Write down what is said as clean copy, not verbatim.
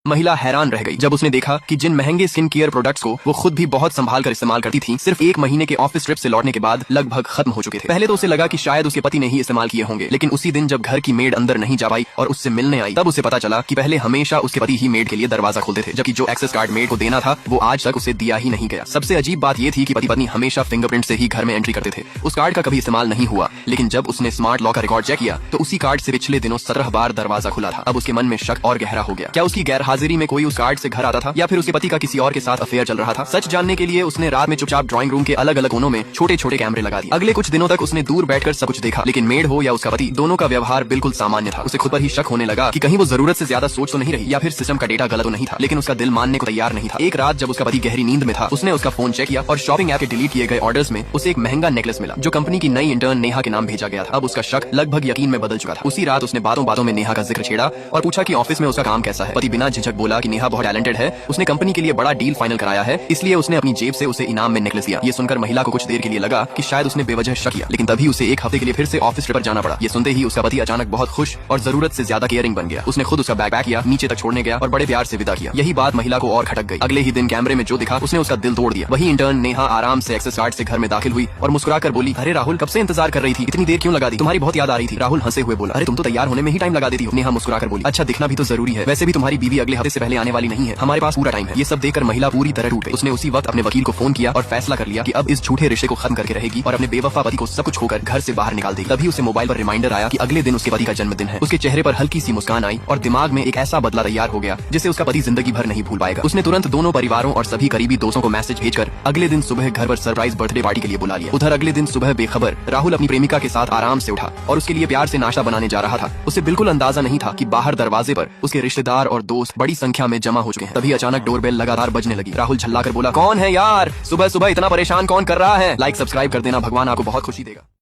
महिला हैरान रह गई जब उसने देखा कि जिन महंगे स्किन केयर प्रोडक्ट्स को वो खुद भी बहुत संभाल कर इस्तेमाल करती थी, सिर्फ 1 महीने के ऑफिस ट्रिप से लौटने के बाद लगभग खत्म हो चुके थे। पहले तो उसे लगा कि शायद उसके पति ने ही इस्तेमाल किए होंगे, लेकिन उसी दिन जब घर की मेड अंदर नहीं जा पाई और उससे मिलने आई, तब उसे पता चला कि पहले हमेशा उसके पति ही मेड के लिए दरवाजा खोलते थे, जबकि जो एक्सेस कार्ड मेड को देना था वो आज तक उसे दिया ही नहीं गया। सबसे अजीब बात ये थी कि पति पत्नी हमेशा फिंगरप्रिंट से ही घर में एंट्री करते थे। उस कार्ड का कभी इस्तेमाल नहीं हुआ, लेकिन जब उसने स्मार्ट लॉक का रिकॉर्ड चेक किया तो उसी कार्ड से पिछले दिनों 17 बार दरवाजा खुला था। अब उसके मन में शक और गहरा हो गया। क्या उसकी गैर हाजिरी में कोई उस कार्ड से घर आता था, या फिर उसके पति का किसी और के साथ अफेयर चल रहा था? सच जानने के लिए उसने रात में चुपचाप ड्राइंग रूम के अलग अलग कोनों में छोटे छोटे कैमरे लगा दिए। अगले कुछ दिनों तक उसने दूर बैठकर सब कुछ देखा, लेकिन मेड हो या उसका पति, दोनों का व्यवहार बिल्कुल सामान्य था। उसे खुद पर ही शक होने लगा कि कहीं वो जरूरत से ज्यादा सोच तो नहीं रही, या फिर सिस्टम का डेटा गलत तो नहीं था, लेकिन उसका दिल मानने को तैयार नहीं था। एक रात जब उसका पति गहरी नींद में था, उसने उसका फोन चेक किया और शॉपिंग ऐप के डिलीट किए गए ऑर्डर्स में उसे एक महंगा नेकलेस मिला, जो कंपनी की नई इंटर्न नेहा के नाम भेजा गया था। अब उसका शक लगभग यकीन में बदल चुका था। उसी रात उसने बातों बातों में नेहा का जिक्र छेड़ा और पूछा कि ऑफिस में उसका काम कैसा है। पति बिना झिझक बोला कि नेहा बहुत टैलेंटेड है, उसने कंपनी के लिए बड़ा डील फाइनल कराया है, इसलिए उसने अपनी जेब से उसे इनाम में नेकलेस दिया। ये सुनकर महिला को कुछ देर के लिए लगा कि शायद उसने बेवजह शक किया, लेकिन तभी उसे 1 हफ्ते के लिए फिर से ऑफिस ट्रिप पर जाना पड़ा। ये सुनते ही उसका पति अचानक बहुत खुश और जरूरत से ज्यादा केयरिंग बन गया। उसने खुद उसका बैग पैक किया, नीचे तक छोड़ने गया और बड़े प्यार से विदा किया। यही बात महिला को और खटक गई। अगले ही दिन कैमरे में जो दिखा उसने उसका दिल तोड़ दिया। वही इंटर्न नेहा आराम से एक्सेस कार्ड से घर में दाखिल हुई और मुस्कुराकर बोली, अरे राहुल, कब से इंतजार कर रही थी, इतनी देर क्यों लगा दी, तुम्हारी बहुत याद आ रही थी। राहुल हंसे हुए बोला, अरे तुम तो तैयार होने में ही टाइम लगा देती हो। नेहा मुस्कुराकर बोली, अच्छा दिखना भी तो जरूरी है, वैसे भी तुम्हारी बीवी अगले हफ्ते से पहले आने वाली नहीं है, हमारे पास पूरा टाइम है। ये सब देखकर महिला पूरी तरह टूट गई। उसने उसी वक्त अपने वकील को फोन किया और फैसला कर लिया कि अब इस झूठे रिश्ते को खत्म करके रहेगी और अपने बेवफा पति को सब कुछ खोकर घर से बाहर निकाल देगी। तभी उसे मोबाइल पर रिमाइंडर आया कि अगले दिन उसके पति का जन्मदिन है। उसके चेहरे पर हल्की सी मुस्कान आई और दिमाग में एक ऐसा बदला तैयार हो गया जिसे उसका पति जिंदगी भर नहीं भूल पाएगा। उसने तुरंत दोनों परिवारों और सभी करीबी दोस्तों को मैसेज भेजकर अगले दिन सुबह घर पर सरप्राइज बर्थडे पार्टी के लिए बुला लिया। उधर अगले दिन सुबह बेखबर राहुल अपनी प्रेमिका के साथ आराम से उठा और उसके लिए प्यार से नाश्ता बनाने जा रहा था। उसे बिल्कुल अंदाजा नहीं था कि बाहर दरवाजे पर उसके रिश्तेदार और दोस्त बड़ी संख्या में जमा हो चुके हैं। तभी अचानक डोरबेल लगातार बजने लगी। राहुल झल्लाकर बोला, कौन है यार, सुबह सुबह इतना परेशान कौन कर रहा है। लाइक सब्सक्राइब कर देना, भगवान आपको बहुत खुशी देगा।